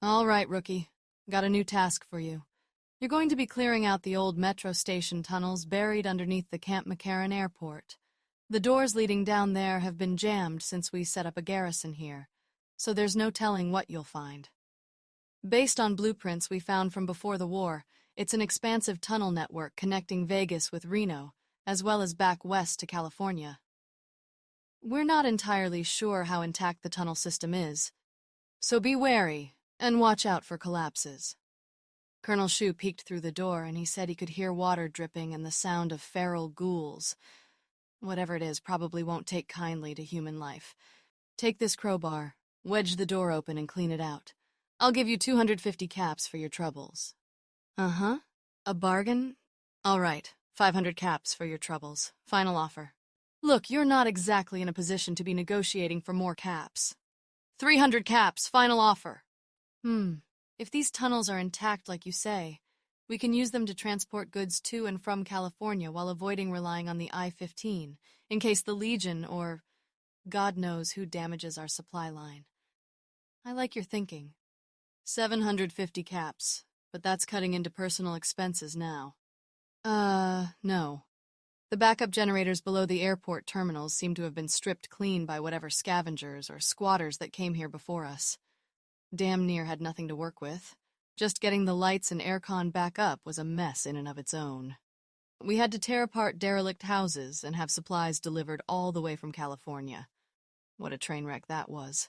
All right, rookie. Got a new task for you. You're going to be clearing out the old metro station tunnels buried underneath the Camp McCarran Airport. The doors leading down there have been jammed since we set up a garrison here, so there's no telling what you'll find. Based on blueprints we found from before the war, it's an expansive tunnel network connecting Vegas with Reno, as well as back west to California. We're not entirely sure how intact the tunnel system is, so be wary and watch out for collapses. Colonel Shu peeked through the door and he said he could hear water dripping and the sound of feral ghouls. Whatever it is probably won't take kindly to human life. Take this crowbar, wedge the door open and clean it out. I'll give you 250 caps for your troubles. Uh-huh. A bargain? All right, 500 caps for your troubles. Final offer. Look, you're not exactly in a position to be negotiating for more caps. 300 caps, final offer. If these tunnels are intact like you say, we can use them to transport goods to and from California while avoiding relying on the I-15, in case the Legion or God knows who damages our supply line. I like your thinking. 750 caps, but that's cutting into personal expenses now. No. The backup generators below the airport terminals seem to have been stripped clean by whatever scavengers or squatters that came here before us. Damn near had nothing to work with. Just getting the lights and aircon back up was a mess in and of its own. We had to tear apart derelict houses and have supplies delivered all the way from California. What a train wreck that was.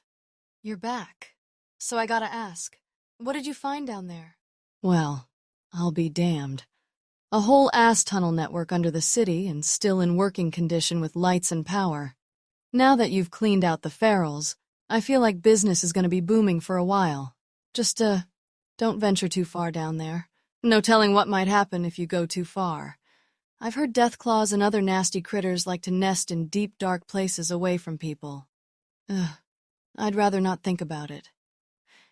You're back. So I gotta ask, what did you find down there? Well, I'll be damned. A whole ass tunnel network under the city and still in working condition with lights and power. Now that you've cleaned out the ferals, I feel like business is going to be booming for a while. Just, don't venture too far down there. No telling what might happen if you go too far. I've heard deathclaws and other nasty critters like to nest in deep, dark places away from people. I'd rather not think about it.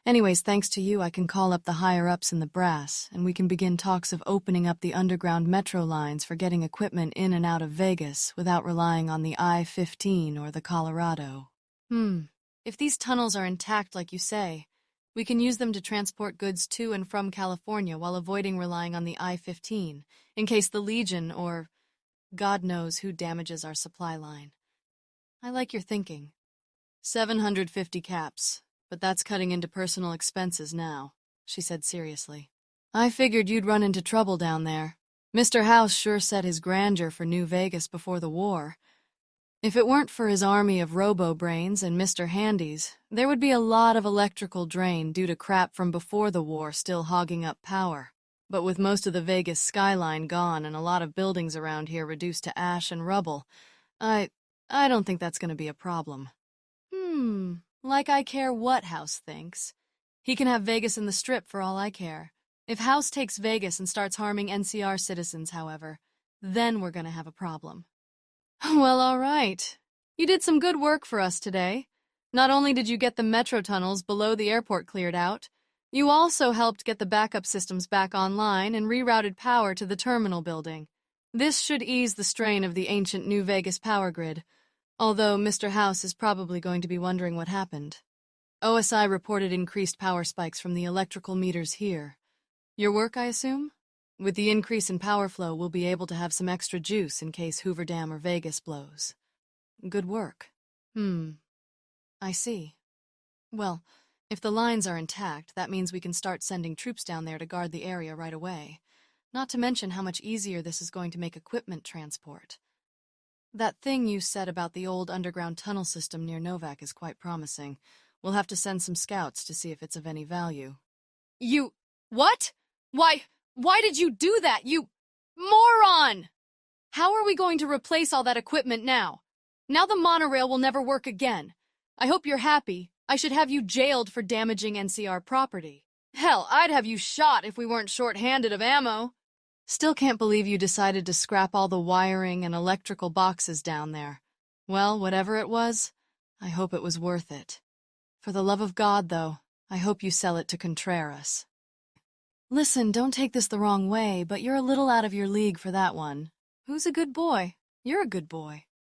Anyways, thanks to you, I can call up the higher-ups in the brass, and we can begin talks of opening up the underground metro lines for getting equipment in and out of Vegas without relying on the I-15 or the Colorado. If these tunnels are intact like you say, we can use them to transport goods to and from California while avoiding relying on the I-15, in case the Legion or God knows who damages our supply line. I like your thinking. 750 caps, but that's cutting into personal expenses now, she said seriously. I figured you'd run into trouble down there. Mr. House sure set his grandeur for New Vegas before the war. If it weren't for his army of robo-brains and Mr. Handies, there would be a lot of electrical drain due to crap from before the war still hogging up power. But with most of the Vegas skyline gone and a lot of buildings around here reduced to ash and rubble, I don't think that's going to be a problem. Like I care what House thinks. He can have Vegas in the Strip for all I care. If House takes Vegas and starts harming NCR citizens, however, then we're going to have a problem. Well, all right. You did some good work for us today. Not only did you get the metro tunnels below the airport cleared out, you also helped get the backup systems back online and rerouted power to the terminal building. This should ease the strain of the ancient New Vegas power grid, although Mr. House is probably going to be wondering what happened. OSI reported increased power spikes from the electrical meters here. Your work, I assume? With the increase in power flow, we'll be able to have some extra juice in case Hoover Dam or Vegas blows. Good work. I see. Well, if the lines are intact, that means we can start sending troops down there to guard the area right away. Not to mention how much easier this is going to make equipment transport. That thing you said about the old underground tunnel system near Novak is quite promising. We'll have to send some scouts to see if it's of any value. You... what? Why did you do that, you moron? How are we going to replace all that equipment now? Now the monorail will never work again. I hope you're happy. I should have you jailed for damaging NCR property. Hell, I'd have you shot if we weren't short-handed of ammo. Still can't believe you decided to scrap all the wiring and electrical boxes down there. Well, whatever it was, I hope it was worth it. For the love of God, though, I hope you sell it to Contreras. Listen, don't take this the wrong way, but you're a little out of your league for that one. Who's a good boy? You're a good boy.